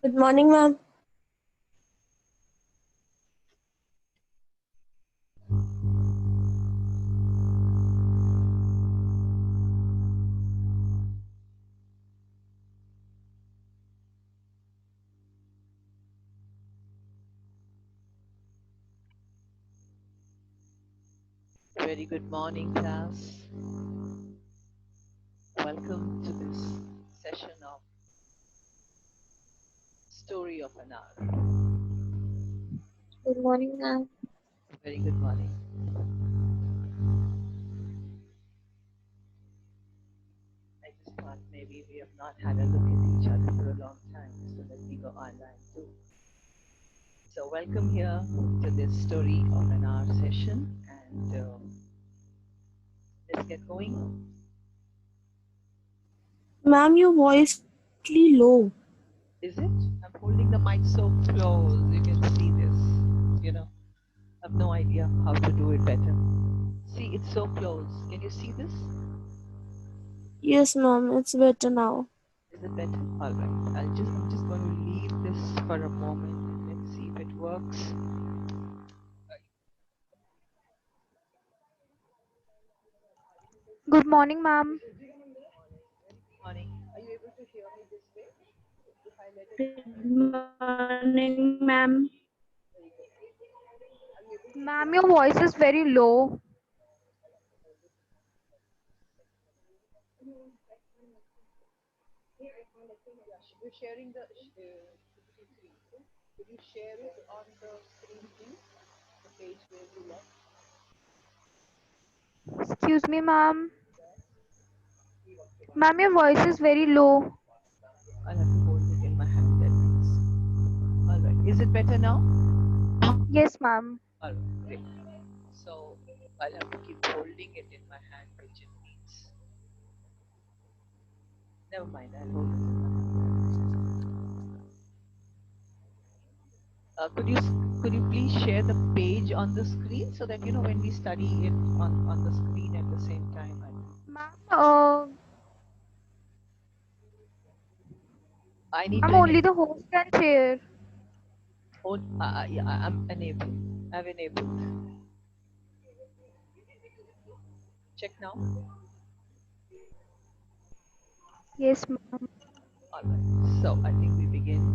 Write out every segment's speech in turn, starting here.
Good morning, ma'am. Very good morning, class. Welcome to this session of Story of an Hour. Good morning, ma'am. Very good morning. I just thought maybe we have not had a look at each other for a long time, so let me go online too. So, welcome here to this Story of an Hour session, and let's get going. Ma'am, your voice is slightly low. Is it? I'm holding the mic so close, you can see this. I have no idea how to do it better. See, it's so close. Can you see this? Yes, ma'am, it's better now. Is it better? All right. I'm just going to leave this for a moment and let's see if it works. Good morning, ma'am. Morning. Are you able to hear me this way? If I let it Good morning, ma'am. very good. Are you able to hear Ma'am, me? your voice is very low. Yeah. You're sharing the screen. Could you share it on the screen, please? The page where you left. Excuse me, ma'am. Ma'am, your voice is very low. I'll have to hold it in my hand. That means. All right. Is it better now? Yes, ma'am. All right. Great. So I'll have to keep holding it in my hand, which it means. Never mind. I'll hold it in my hand. Could you please share the page on the screen so that when we study it on the screen at the same time? Ma'am, I need ma'am, to only the host can share. hold. Yeah, I'm enabled. I've enabled. Check now. Yes, ma'am. All right. So I think we begin.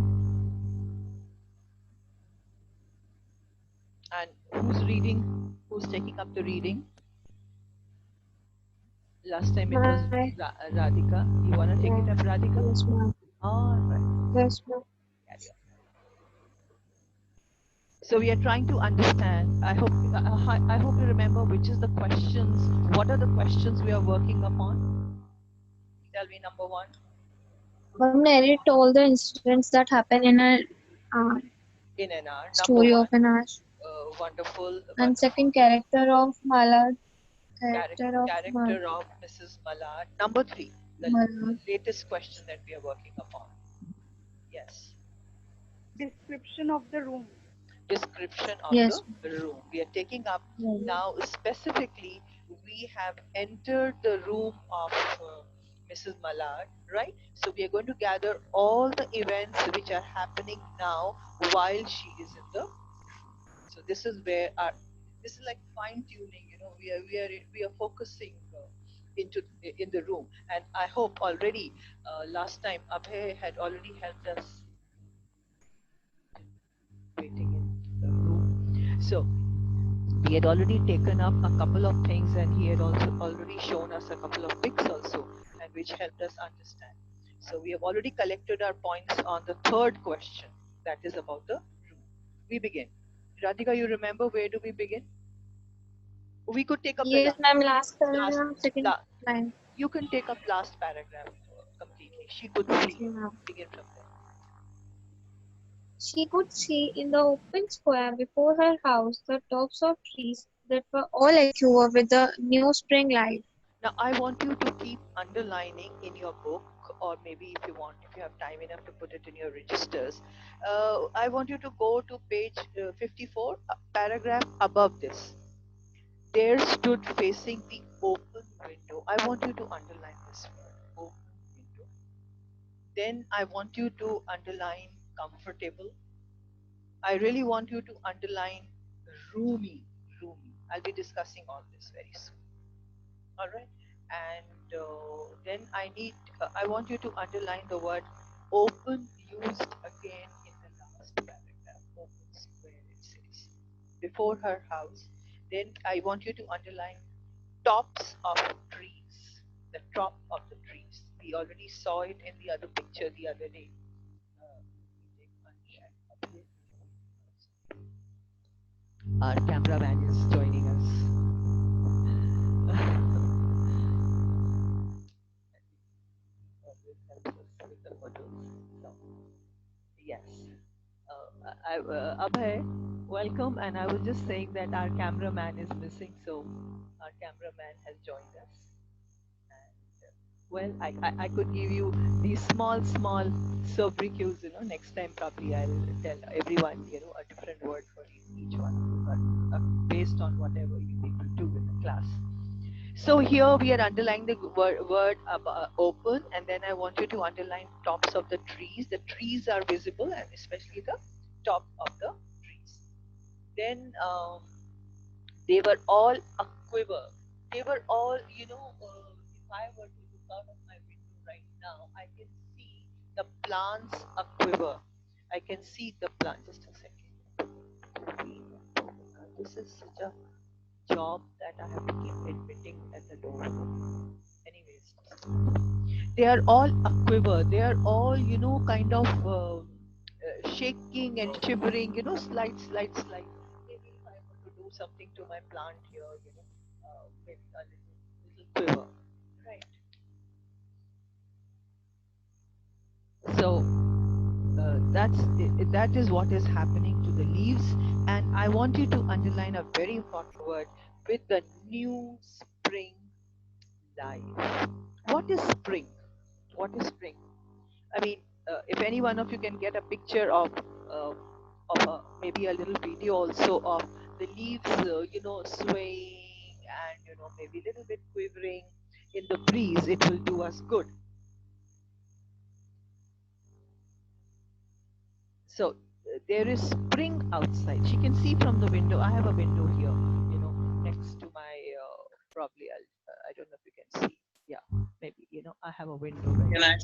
And who's reading? Who's taking up the reading? Last time it was Hi. Radhika. You wanna take it up, Radhika? Yes, ma'am. All right. Yes, ma'am. Carry on. So we are trying to understand. I hope you remember which is the questions. What are the questions we are working upon? Tell me number one. Ma'am, narrate all the incidents that happen in a uh, In an hour. Number story of one. an Ash. Wonderful, And wonderful. second, character of Malad. Character, Character of character of Mrs. Malad. Number three. The Malad. latest question that we are working upon. Yes. Description of the room. Description of the Yes, room. We are taking up ma'am. now specifically, we have entered the room of Mrs. Mallard, right? So we are going to gather all the events which are happening now while she is in the. So this is where our, this is like fine tuning. We are focusing into in the room, and I hope already last time Abhay had already helped us waiting in the room. So we had already taken up a couple of things, and he had also already shown us a couple of pics also, and which helped us understand. So we have already collected our points on the third question, that is about the room. We begin. Radhika, you remember where do we begin? We could take up the Yes, ma'am. Last last paragraph, second la, line. you can take up last paragraph completely. She could Okay, see. ma'am. Begin from there. She could see in the open square before her house the tops of trees that were all aglow with the new spring light. Now, I want you to keep underlining in your book, or maybe if you want, if you have time enough to put it in your registers. I want you to go to page 54, paragraph above this. There stood facing the open window. I want you to underline this word, open window. Then I want you to underline. comfortable. I really want you to underline roomy, roomy. I'll be discussing all this very soon. All right. And then I want you to underline the word open used again in the last paragraph. Open square, it says. Before her house. Then I want you to underline tops of trees. The top of the trees. We already saw it in the other picture the other day. Let me take Ansh and Abhay. Our cameraman is joining us. Always helps us with the photos. So, yes. Abhay, welcome. And I was just saying that our cameraman is missing, so our cameraman has joined us. And well, I could give you these small sobriquets. Next time probably I'll tell everyone, a different word for each one, but based on whatever you people do in the class. So here we are underlining the word open, and then I want you to underline tops of the trees. The trees are visible, and especially the top of the trees. Then they were all a quiver. They were all, if I were to look out of my window right now, I can see the plants a quiver. I can see the plant. Just a second. This is such a job that I have to keep admitting at the door. Anyways, they are all a quiver. They are all, kind of shaking and shivering, slide. Maybe if I were to do something to my plant here, maybe a little quiver, right? So that is what is happening to the leaves, and I want you to underline a very important word with the new spring life. What is spring? What is spring? I mean, if any one of you can get a picture maybe a little video also of the leaves, swaying and maybe a little bit quivering in the breeze, it will do us good. So there is spring outside. She can see from the window. I have a window here, next to my probably I don't know if you can see. Yeah, maybe I have a window right. Can I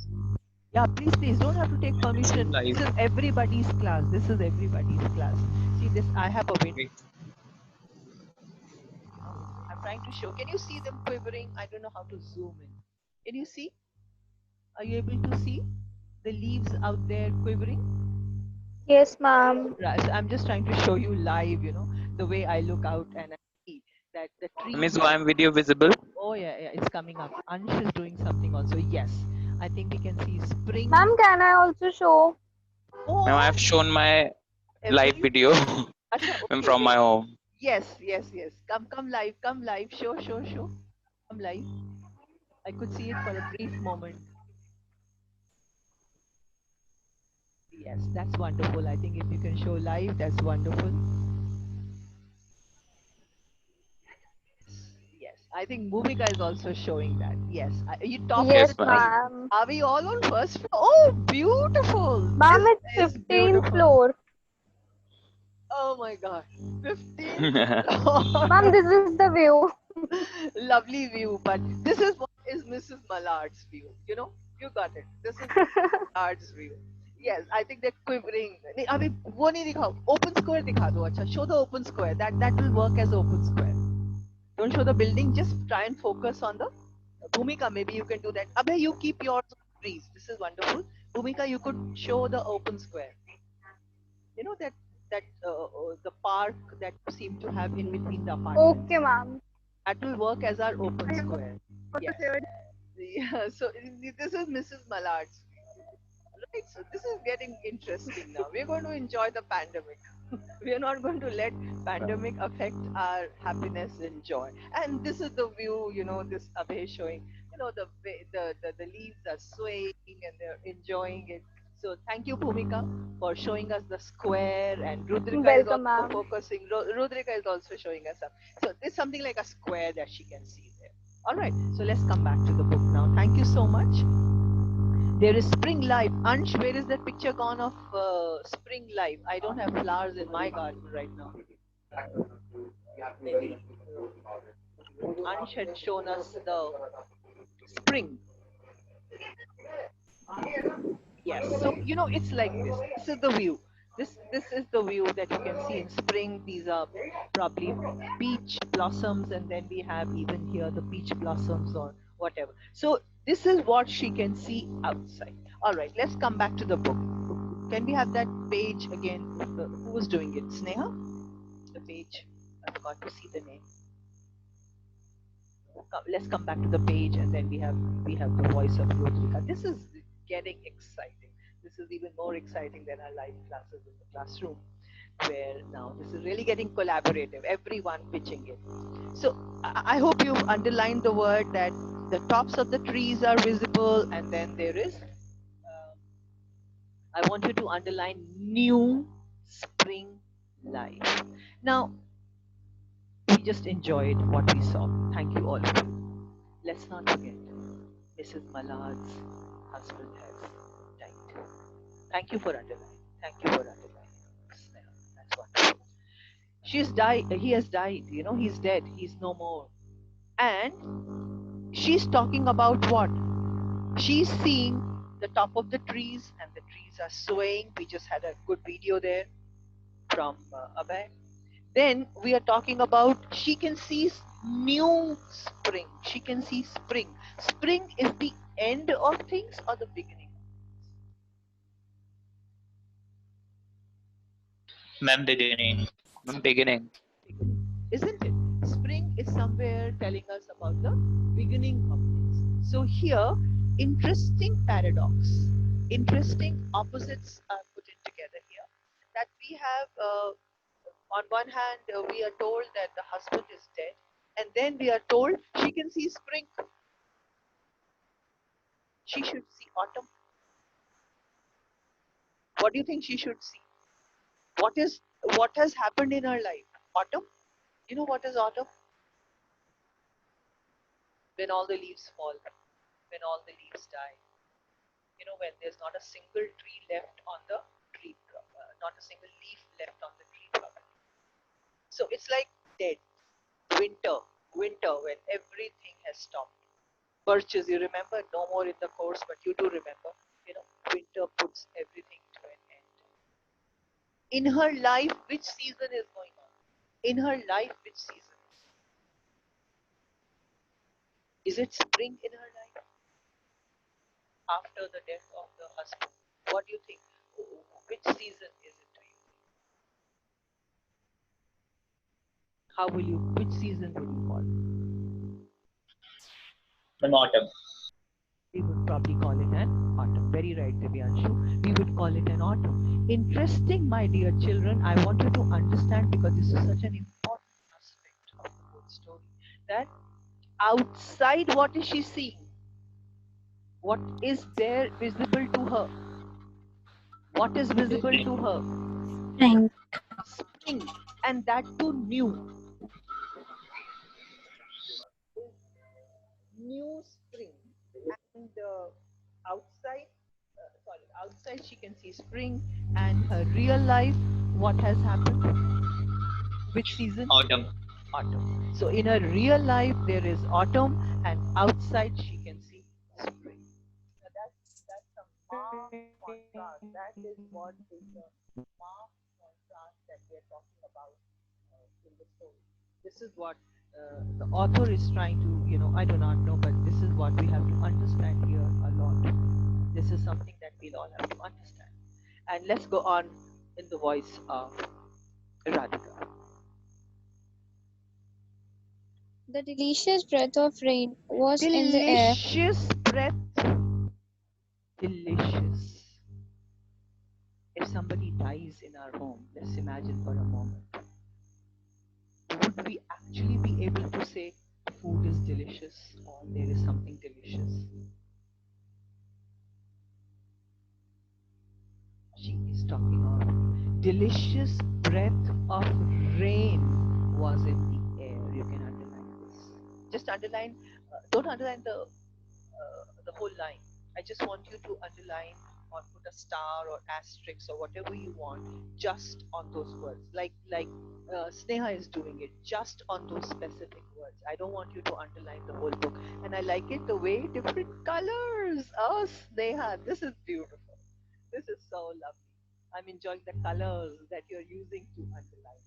Yeah, please don't have to take permission. live? This is everybody's class. This is everybody's class. See this, I have a window. I'm trying to show. Can you see them quivering? I don't know how to zoom in. Can you see? Are you able to see the leaves out there quivering? Yes, ma'am. Right. So I'm just trying to show you live, the way I look out and I see that the trees Miss, are. why am video visible? Oh yeah, it's coming up. Ansh is doing something also. Yes, I think we can see spring. Ma'am, can I also show? Now I Oh, have shown my live every. video Acha, okay, from wait. my home. Yes. Come live. Come live. Show. Come live. I could see it for a brief moment. Yes, that's wonderful. I think if you can show live, that's wonderful. Yes, I think Bhumika is also showing that. Yes, you top of Yes, the Yes, ma'am. tree. ma'am. Are we all on first floor? Oh, beautiful. Ma'am, This it's is 15th beautiful. floor. Oh my God. 15th floor. Ma'am, this is the view. Lovely view, but this is what is Mrs. Mallard's view. You got it. This is Mrs. Mallard's view. Yes, I think they're quivering. नहीं, अभी वो नहीं दिखाओ. Open square दिखा दो. अच्छा, show the open square. That will work as open square. Don't show the building. Just try and focus on the Bhumika. Maybe you can do that. Abhay, you keep yours on trees. This is wonderful. Bhumika, you could show the open square. That the park that you seem to have in between the apartments. Okay, ma'am. That will work as our open I have square. also Yes. shared. Yeah. So this is Mrs. Mallard's. Right. So this is getting interesting now. We're going to enjoy the pandemic. We are not going to let pandemic affect our happiness and joy. And this is the view. This Abhay showing. The leaves are swaying and they're enjoying it. So thank you, Bhumika, for showing us the square, and Rudrika is Welcome, also ma'am. focusing. Rudrika is also showing us up. So there's something like a square that she can see there. All right. So let's come back to the book now. Thank you so much. There is spring life. Ansh, where is that picture gone of spring life? I don't have flowers in my garden right now. Maybe Ansh had shown us the spring. Yes. So it's like this. This is the view. This is the view that you can see in spring. These are probably peach blossoms, and then we have even here the peach blossoms or whatever. So this is what she can see outside. All right. Let's come back to the book. Can we have that page again? Who was doing it? Sneha? The page. I forgot to see the name. Let's come back to the page, and then we have the voice of Rodrika. This is getting exciting. This is even more exciting than our live classes in the classroom, where now this is really getting collaborative, everyone pitching in. So I hope you've underlined the word that the tops of the trees are visible, and then there is I want you to underline new spring life. Now we just enjoyed what we saw. Thank you all of you. Let's not forget, Mrs. Mallad's husband has died. Thank you for underlining. Thank you for underlining. Sneha. That's wonderful. She's died. He has died. He's dead. He's no more. And she's talking about what? She's seeing the top of the trees, and the trees are swaying. We just had a good video there from Abhay. Then we are talking about she can see new spring. She can see spring. Spring is the end of things or the beginning? Ma'am, beginning. Ma'am, beginning. Beginning, isn't it? Spring is somewhere telling us about the beginning of things. So here, interesting paradox, interesting opposites are put in together here. That we have, on one hand, we are told that the husband is dead, and then we are told she can see spring. She should see autumn. What do you think she should see? What has happened in her life? Autumn. You know what is autumn? When all the leaves fall, when all the leaves die. When there's not a single tree left on the tree, not a single leaf left on the tree trunk. So it's like dead. Winter, winter, when everything has stopped. Birches, you remember? No more in the course, but you do remember. Winter puts everything to an end. In her life, which season is going on? In her life, which season? Is it spring in her life? After the death of the husband? What do you think? Which season is it to you? Which season would you call it? Ma'am, autumn. We would probably call it an autumn. Very right, Divyanshu. We would call it an autumn. Interesting, my dear children. I want you to understand, because this is such an important aspect of the whole story, that outside, what is she seeing? What is there visible to her? What is visible to her? Spring. Spring, and that too new. New spring. And outside she can see spring, and her real life, what has happened? Which season? Autumn. Autumn. So in her real life there is autumn, and outside she can see spring. Now that's a marked contrast. That is what is the marked contrast that we are talking about in the story. This is what the author is trying to, I do not know, but this is what we have to understand here a lot. This is something that we'll all have to understand. And let's go on in the voice of Radhika. The delicious breath of rain was in the air. Delicious breath. Delicious. If somebody dies in our home, let's imagine for a moment, would we actually be able to say food is delicious or there is something delicious? She is talking of delicious breath of rain was in the air. You can underline this. Just underline, don't underline the whole line. I just want you to underline or put a star or asterisk or whatever you want just on those words. Like Sneha is doing it just on those specific words. I don't want you to underline the whole book. And I like it the way different colors. Oh, Sneha, this is beautiful. This is so lovely. I'm enjoying the colors that you're using to underline.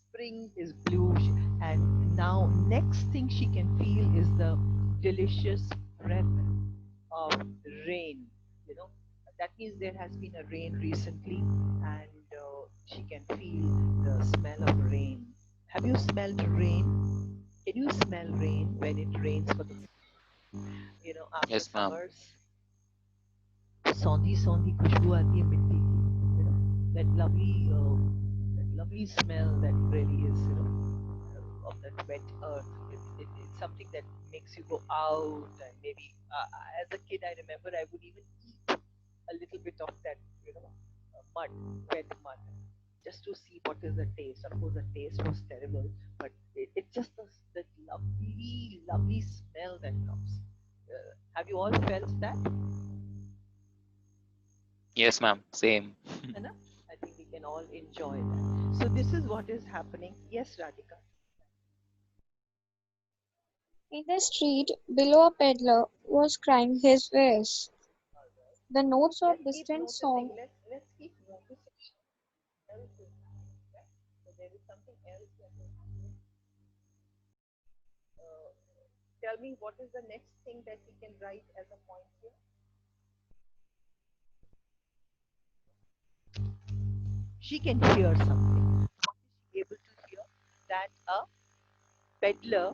Spring is blue, and now next thing she can feel is the delicious breath of rain. You know, that means there has been a rain recently, and she can feel the smell of rain. Have you smelled rain? Can you smell rain when it rains for the after Yes, ma'am. summers? सौंधी सौंधी खुशबू आती है मिट्टी की, that lovely smell that really is, of that wet earth. It's something that makes you go out, and maybe as a kid I remember I would even eat a little bit of that, mud, wet mud, just to see what is the taste. Of course, the taste was terrible, but it's just that lovely smell that comes. Have you all felt that? Yes, ma'am. Same. Enough? I think we can all enjoy that. So this is what is happening. Yes, Radhika. In the street below, a peddler was crying his wares. The notes of Let's keep distant noticing. song. Let's keep noticing else is happening. Right? So there is something else that is happening. Uh, Tell me what is the next thing that we can write as a point here? She can hear something. What is she able to hear? That a peddler,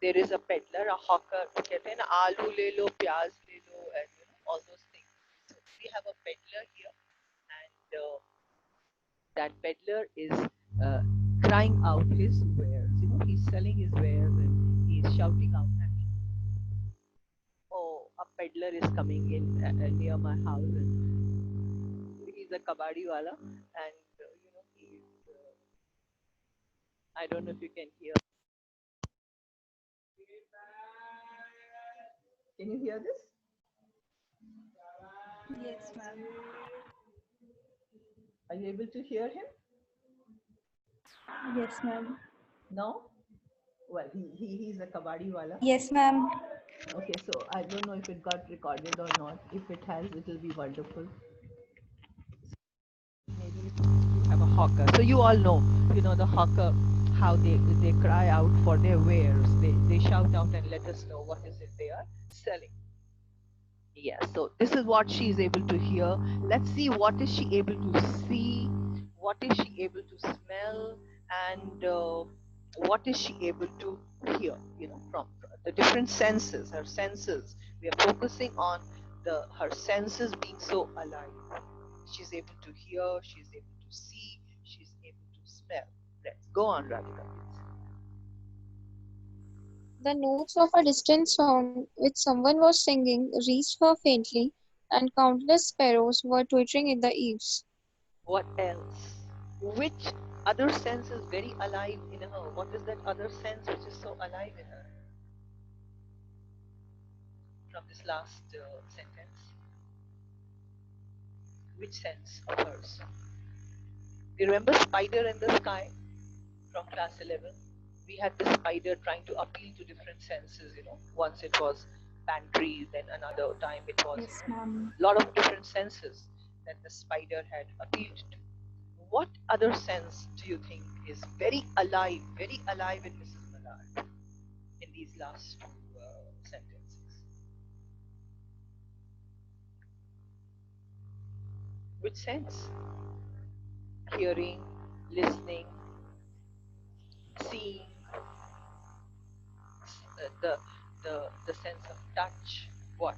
there is a peddler, a hawker. कहते हैं ना आलू ले लो, प्याज ले लो, and all those things. So we have a peddler here, and that peddler is uh, crying out his wares. He's selling his wares and he's shouting out. And, oh, a peddler is coming in near my house, and he's a kabadi wala, and he's. I don't know if you can hear. Can you hear this? Yes, ma'am. Are you able to hear him? Yes, ma'am. No. Well, he's a kabadi wala. Yes, ma'am. Okay, so I don't know if it got recorded or not. If it has, it will be wonderful. Maybe you have a hawker. So you all know, the hawker, how they cry out for their wares. They shout out and let us know what is it they are selling. Yes, so this is what she is able to hear. Let's see what is she able to see, what is she able to smell, and what is she able to hear. From the different senses, her senses. We are focusing on her senses being so alive. She's able to hear, she's able to see, she's able to smell. Let's go on, Radhika, please. The notes of a distant song which someone was singing reached her faintly, and countless sparrows were twittering in the eaves. What else? Which other sense is very alive in her? What is that other sense which is so alive in her from this last sentence? Which sense of hers? You remember Spider in the Sky from class 11? We had the spider trying to appeal to different senses. Once it was pantry, then another time it was, Yes, ma'am. a lot of different senses that the spider had appealed to. What other sense do you think is very alive in Mrs. Mallard in these last two sentences? Which sense? Hearing, listening, seeing, the the sense of touch. What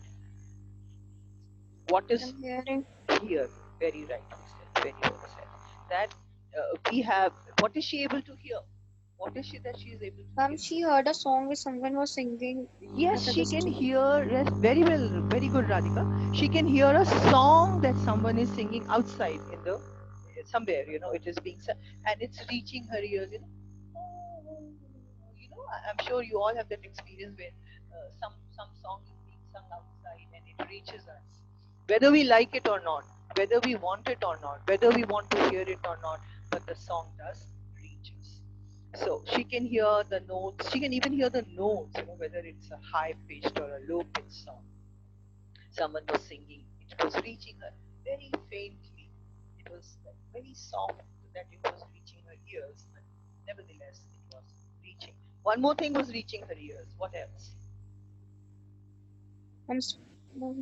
is I'm hearing. here? Very rightly said. Very well said. That we have. What is she able to hear? What is she that she is able to hear? She heard a song which someone was singing Yes, at a she can distance. hear. Yes, very well, very good, Radhika. She can hear a song that someone is singing outside in the somewhere. It is being sung and it's reaching her ears. I'm sure you all have that experience where some song is being sung outside and it reaches us. Whether we like it or not, whether we want it or not, whether we want to hear it or not, but the song does reach us. So she can hear the notes, she can even hear the notes, whether it's a high pitched or a low pitched song. Someone was singing, it was reaching her very faintly. It was like very soft that it was reaching her ears, but nevertheless it was reaching. One more thing was reaching her ears. What else?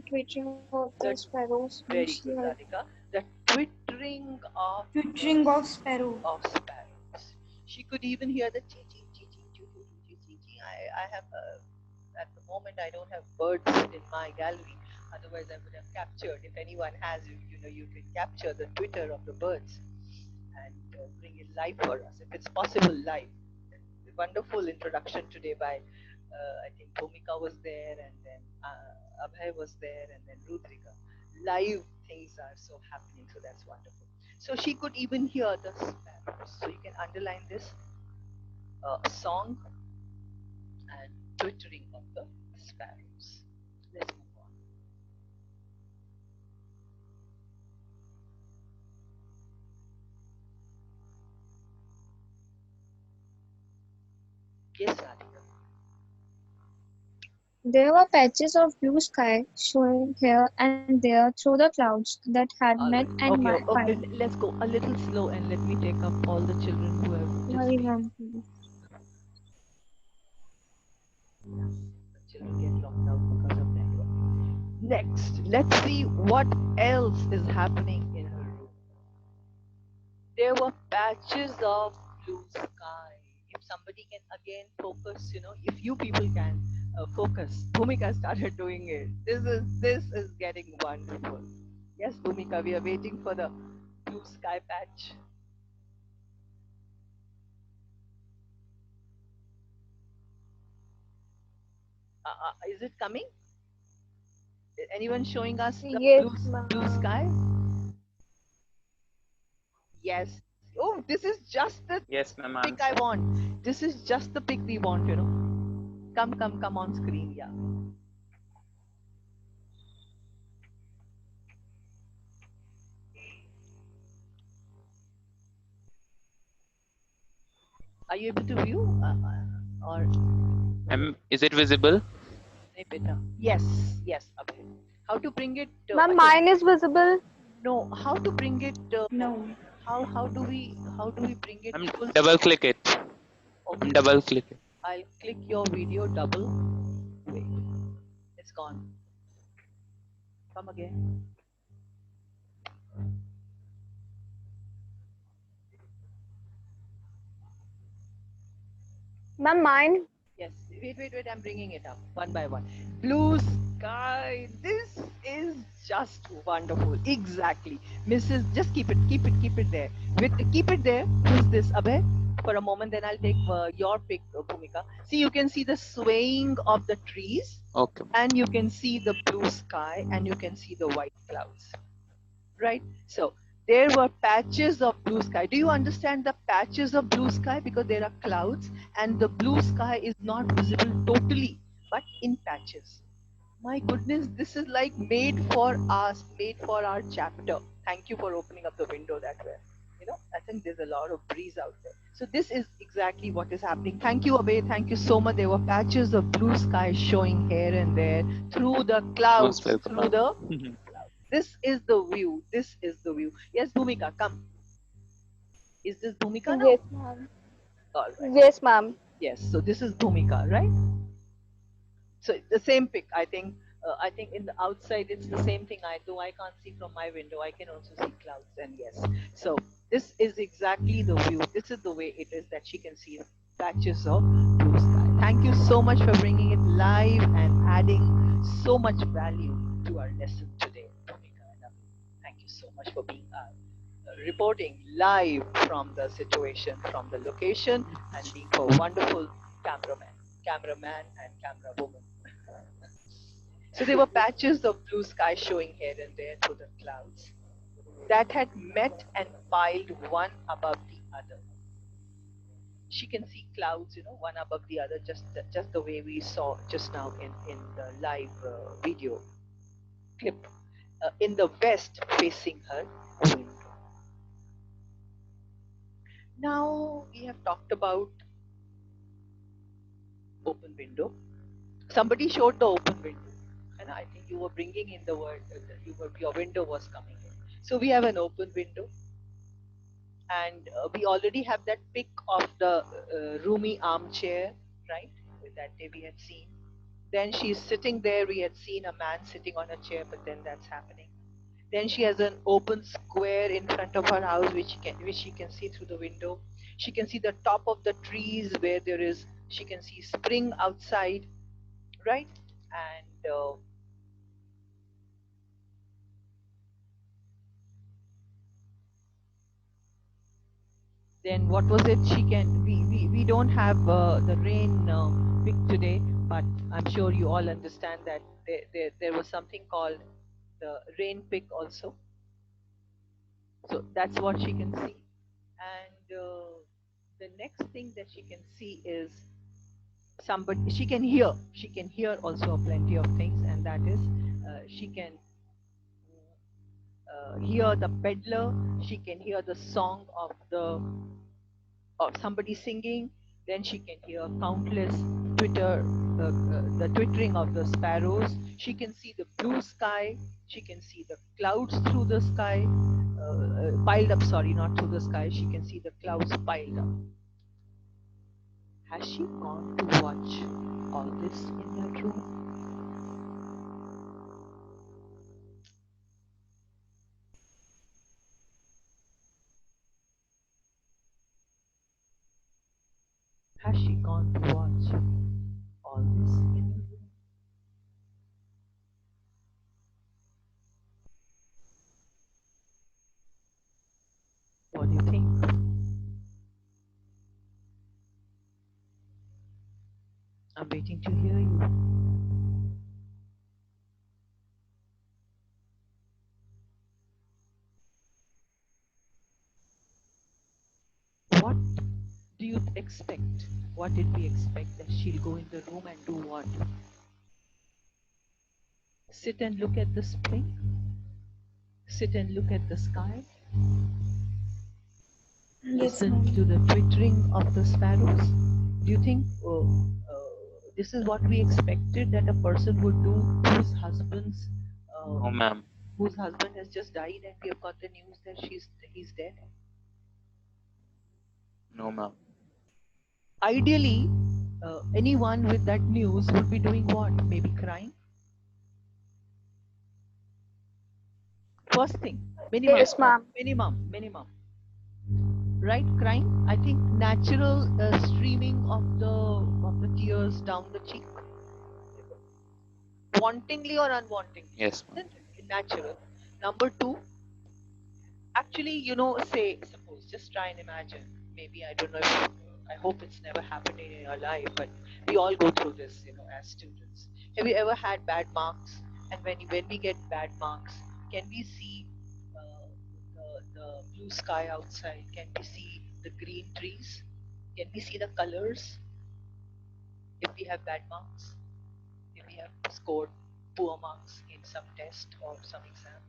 Twittering of the The sparrows when very she good, heard. Radhika. The twittering of Twittering of sparrow. sparrows. She could even hear the chee chee chee chee chee chee chee chee chee. I have at the moment I don't have birds in my gallery. Otherwise, I would have captured. If anyone has, you can capture the twitter of the birds and bring it live for us, if it's possible, live. Wonderful introduction today by I think Bhumika was there, and then Abhay was there, and then Rudrika. Live things are so happening, so that's wonderful. So she could even hear the sparrows. So you can underline this song and twittering of the sparrows. Let's move on. Yes, Radhika. There were patches of blue sky showing here and there through the clouds that had All met right. and Okay. Okay. piled. Let's go a little slow and let me take up all the children who have just Sorry, been. ma'am. The children get locked out because of network. Next, let's see what else is happening in her room. There were patches of blue sky. If somebody can again focus, if you people can focus. Bhumika started doing it. This is getting wonderful. Yes, Bhumika, we are waiting for the blue sky patch. Is it coming? Anyone showing us the Yes, blue sky? ma'am. Yes. Oh, this is just the Yes, ma'am. pic I'm I seeing. want. This is just the pic we want, Come on screen, yeah. Are you able to view? Or Is it visible? snip it up? Yes, yes, okay. How to bring it? Ma'am, mine is visible. No, how to bring it? No. How do we bring it I'm full double screen? click it. I'm Okay, double click it. I'll click your video double. Wait, it's gone. Come again. Ma'am, mine. Yes. Wait. I'm bringing it up one by one. Blue sky. This is just wonderful. Exactly. Mrs. Just keep it there. Keep it there. Who's this, Abhay? For a moment, then I'll take your pick, Bhumika. See, you can see the swaying of the trees, Okay. and you can see the blue sky, and you can see the white clouds. Right? So there were patches of blue sky. Do you understand the patches of blue sky? Because there are clouds and the blue sky is not visible totally, but in patches. My goodness, this is like made for us, made for our chapter. Thank you for opening up the window that way. I think there's a lot of breeze out there. So this is exactly what is happening. Thank you, Abhay. Thank you so much. There were patches of blue sky showing here and there through the Most clouds, welcome, through the ma'am. clouds. This is the view. This is the view. Yes, Bhumika, come. Is this Bhumika now? Yes, ma'am. All right. Yes, ma'am. Yes. So this is Bhumika, right? So the same pic, I think. I think in the outside it's the same thing. Though I can't see from my window, I can also see clouds. And yes, so this is exactly the view. This is the way it is that she can see patches of blue sky. Thank you so much for bringing it live and adding so much value to our lesson today, Bhumika and Abhi. Thank you so much for being reporting live from the situation, from the location, and being a wonderful cameraman and camera woman. So there were patches of blue sky showing here and there through the clouds that had met and piled one above the other. She can see clouds, one above the other, just the way we saw just now in the live video. clip in the west facing her window. Now we have talked about open window. Somebody showed the open window, and I think you were bringing in the word your window was coming in. So we have an open window, and we already have that pic of the roomy armchair, right? That day we had seen. Then she's sitting there. We had seen a man sitting on a chair, but then that's happening. Then she has an open square in front of her house, which she can see through the window. She can see the top of the trees where there is. She can see spring outside, right? And then what was it? She can. We don't have the rain pic today, but I'm sure you all understand that there was something called the rain pic also. So that's what she can see. And the next thing that she can see is somebody. She can hear also plenty of things, and that is she can hear the peddler. She can hear the song of somebody singing. Then she can hear countless the twittering of the sparrows. She can see the blue sky. She can see the clouds through the sky, piled up. Sorry, not through the sky. She can see the clouds piled up. Has she gone to watch all this in that room? Has she gone to watch all this in the room? What do you think? I'm waiting to hear you. What do you expect? What did we expect? That she'll go in the room and do what? Sit and look at the spring? Sit and look at the sky? Yes, Listen ma'am. to the twittering of the sparrows? Do you think this is what we expected that a person would do uh, No, ma'am. whose husband has just died and we have got the news that he's dead? No, ma'am. Ideally, anyone with that news would be doing what? Maybe crying. First thing, minimum, Yes, ma'am. minimum, right? Crying. I think natural streaming of the tears down the cheek, wantingly or unwantingly, Yes, ma'am. isn't it? Natural. Number two, actually, say, suppose, just try and imagine. Maybe I don't know if I hope it's never happened in your life, but we all go through this, as students. Have you ever had bad marks? And when we get bad marks, can we see uh, the blue sky outside? Can we see the green trees? Can we see the colors if we have bad marks? If we have scored poor marks in some test or some exam?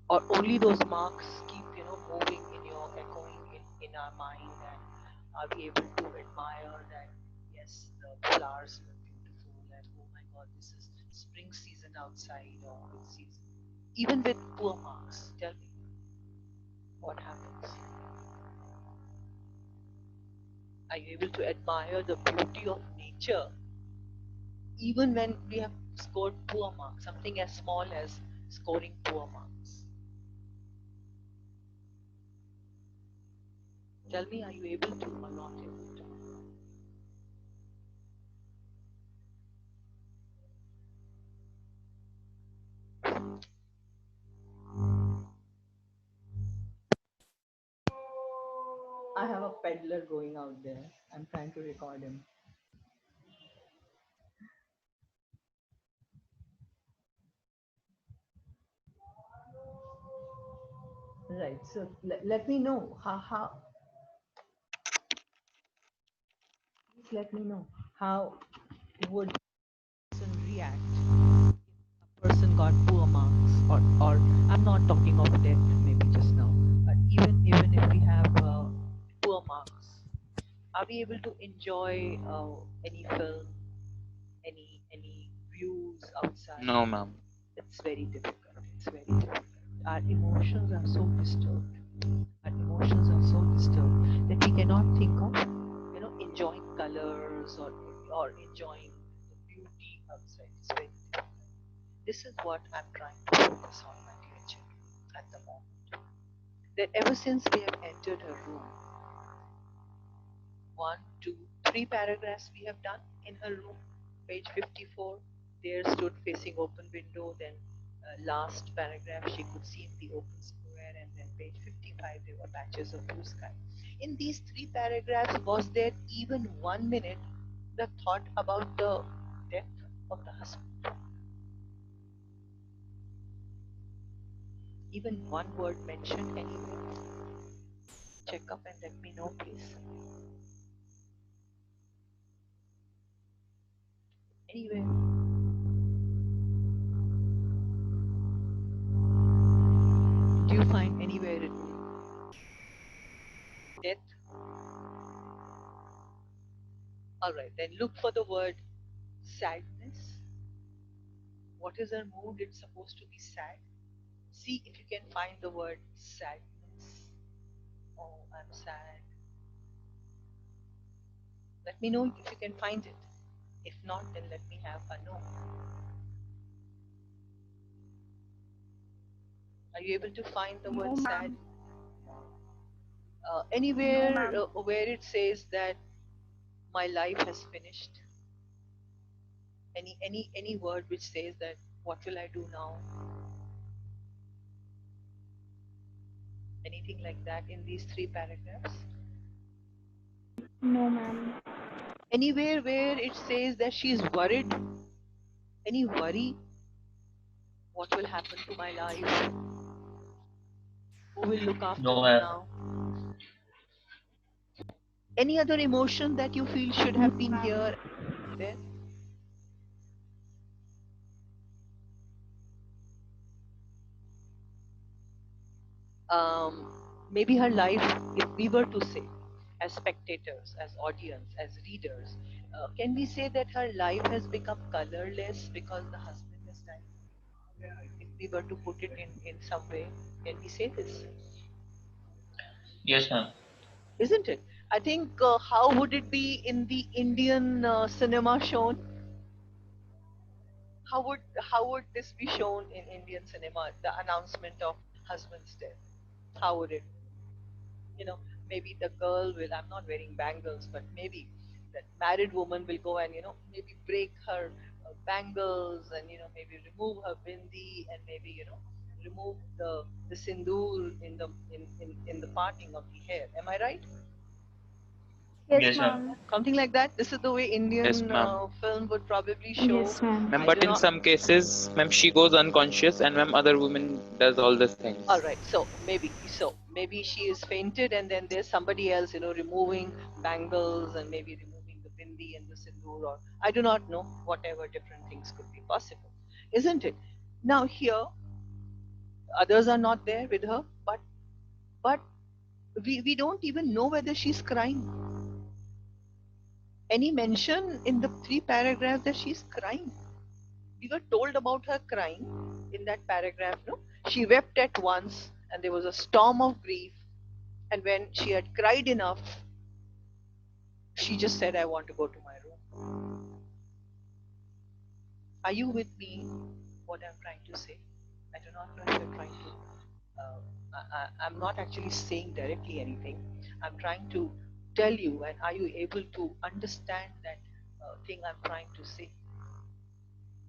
Or only those marks keep moving in your echoing in our mind, and are we able to admire that yes, the flowers look beautiful, and oh my god, this is spring season outside, or it's season. Even with poor marks, tell me what happens. Are you able to admire the beauty of nature even when we have scored poor marks, something as small as scoring poor marks? Tell me, are you able to or not able to? I have a peddler going out there. I'm trying to record him. Right. So let me know how. Please let me know how would react a person got poor marks, or I'm not talking of death maybe just now, but even if we have poor marks, are we able to enjoy any film, any views outside? No, ma'am. It's very difficult. It's very difficult. Our emotions are so disturbed. Our emotions are so disturbed that we cannot think of, enjoying colors, or enjoying the beauty outside. It's very difficult. This is what I'm trying to focus on, my dear children, at the moment. That ever since we have entered her room, one, two, three paragraphs we have done in her room. Page 54, there stood facing open window. Then last paragraph, she could see in the open square. And then page 55, there were patches of blue sky. In these three paragraphs, was there even 1 minute the thought about the death of the husband? Even one word mentioned anywhere? Check up and let me know, please. Anywhere? Do you find anywhere written death? Alright, then look for the word sadness. What is her mood? It's supposed to be sad. See if you can find the word sadness. Oh, I'm sad. Let me know if you can find it. If not, then let me have a no. Are you able to find the word No, sad? ma'am. No, Anywhere ma'am. where it says that my life has finished? Any word which says that what will I do now? Anything like that in these three paragraphs? No, ma'am. Anywhere where it says that she is worried? Any worry? What will happen to my life? Who will look after No, me ma'am. now? Any other emotion that you feel should No, have been ma'am. here? There? um, maybe her life, if we were to say, as spectators, as audience, as readers, can we say that her life has become colorless because the husband has died? If we were to put it in some way, can we say this? Yes, ma'am. Isn't it? I think, how would it be in the Indian cinema shown? How would this be shown in Indian cinema? The announcement of husband's death. How would it, maybe the girl will, I'm not wearing bangles, but maybe that married woman will go and, maybe break her bangles, and, maybe remove her bindi, and maybe, remove the sindoor in the parting of the hair. Am I right? Yes, Yes, ma'am. ma'am. Something like that. This is the way Yes, Indian ma'am. film would probably show. Yes, ma'am. Ma'am, I but do in not. some cases, ma'am, she goes unconscious, and ma'am, other women does all these All things. right, so maybe she is fainted, and then there's somebody else, removing bangles, and maybe removing the bindi and the sindoor, or I do not know, whatever different things could be possible, isn't it? Now here, others are not there with her, but we don't even know whether she's crying. Any mention in the three paragraphs that she's crying? We were told about her crying in that paragraph, no? She wept at once, and there was a storm of grief. And when she had cried enough, she just said, I want to go to my room. Are you with me? What I'm trying to say? I do not know if you're trying to. I'm not actually saying directly anything. I'm trying to tell you, and are you able to understand that thing I'm trying to say?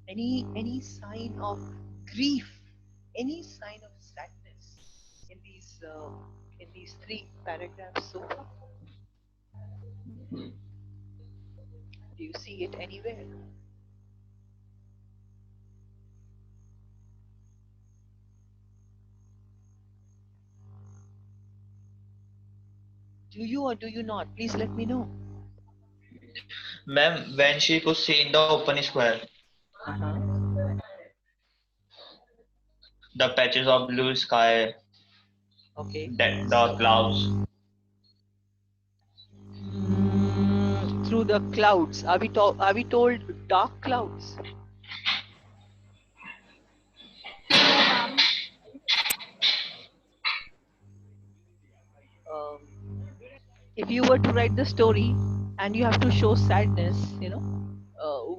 Any sign of grief, any sign of sadness in these three paragraphs so far? Do you see it anywhere? Do you or do you not? Please let me know. Ma'am, when she could see in the open square. Uh-huh. The patches of blue sky, Okay. the clouds. Through the clouds. Are we told dark clouds? No, ma'am. Um, if you were to write the story and you have to show sadness,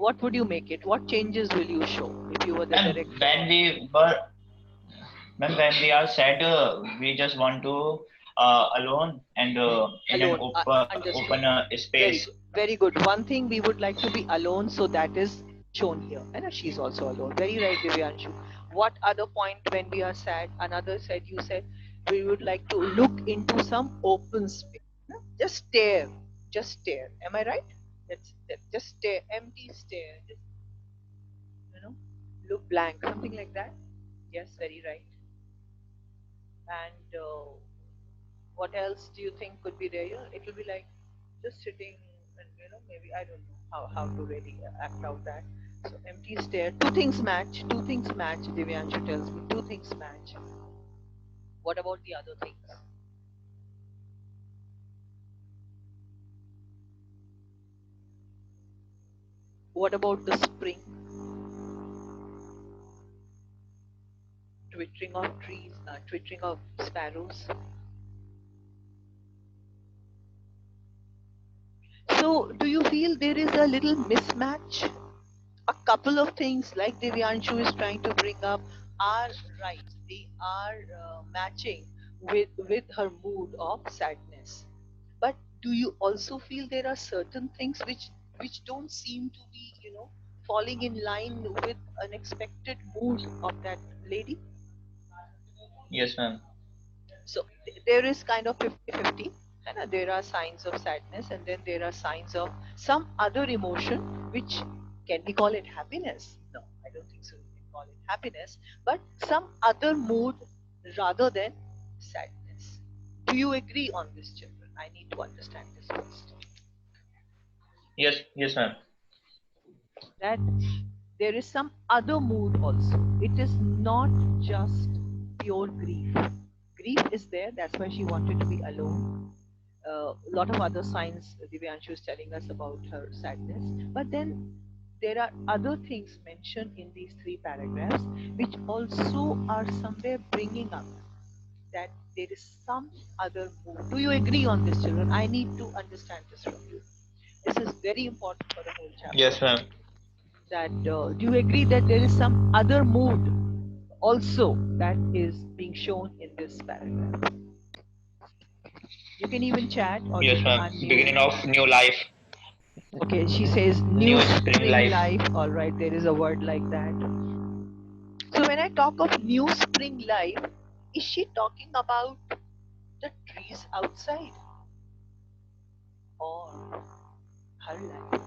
what would you make it? What changes will you show if you were the Ma'am, director? when we are sad, we just want to alone and in an Alone. open Understood. space. Very good. One thing we would like to be alone, so that is shown here. And she's also alone. Very right, Divyanshu. What other point when we are sad? Another said, you said we would like to look into some open space. No? Just stare. Just stare. Am I right? Just stare. Empty stare. Just, you know, look blank. Something like that. Yes, very right. And what else do you think could be there? It will be like just sitting and maybe I don't know how to really act out that. So empty stare. Two things match. Two things match. Divyanshu tells me two things match. What about the other things? What about the spring? Twittering of trees, twittering of sparrows. So, do you feel there is a little mismatch? A couple of things, like Divyanshu is trying to bring up, are right. They are matching with her mood of sadness. But do you also feel there are certain things which don't seem to be, falling in line with an expected mood of that lady? Yes, ma'am. So there is kind of 50-50, and there are signs of sadness, and then there are signs of some other emotion, which can we call it happiness? No, I don't think so. We can call it happiness, but some other mood rather than sadness. Do you agree on this, children? I need to understand this first. Yes, ma'am. That there is some other mood also. It is not just pure grief. Grief is there, that's why she wanted to be alone. A lot of other signs Divyanshu is telling us about her sadness. But then there are other things mentioned in these three paragraphs which also are somewhere bringing up that there is some other mood. Do you agree on this, children? I need to understand this from you. This is very important for the whole chapter. Yes, ma'am. That do you agree that there is some other mood also that is being shown in this paragraph? You can even chat or you Yes, can ma'am. Beginning unmute. of new life, Okay, she says new new spring spring life. life. All right, there is a word like that. So when I talk of new spring life, is she talking about the trees outside or her life?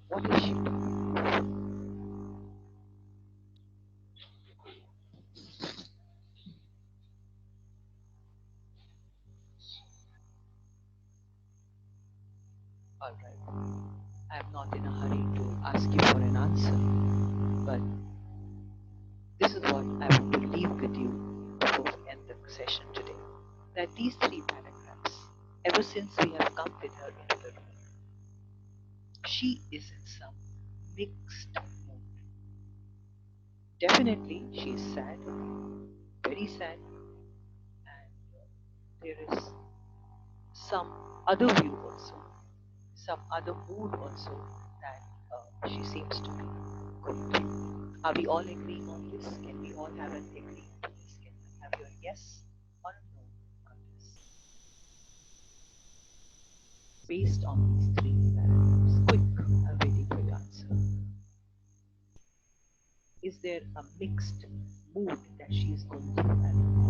What is she talking? All right, I am not in a hurry to ask you for an answer, but this is what I want to leave with you before we end the session today. That these three paragraphs, ever since we have come with her into the room, she is in some mixed mood. Definitely, she is sad, very sad, and there is some other view also, some other mood also that she seems to be going through. Are we all agreeing on this? Can we all have an agreement on this? Can I have your yes or no on this? Based on these three paragraphs. Quick, I'm waiting for your answer. Is there a mixed mood that she is going through?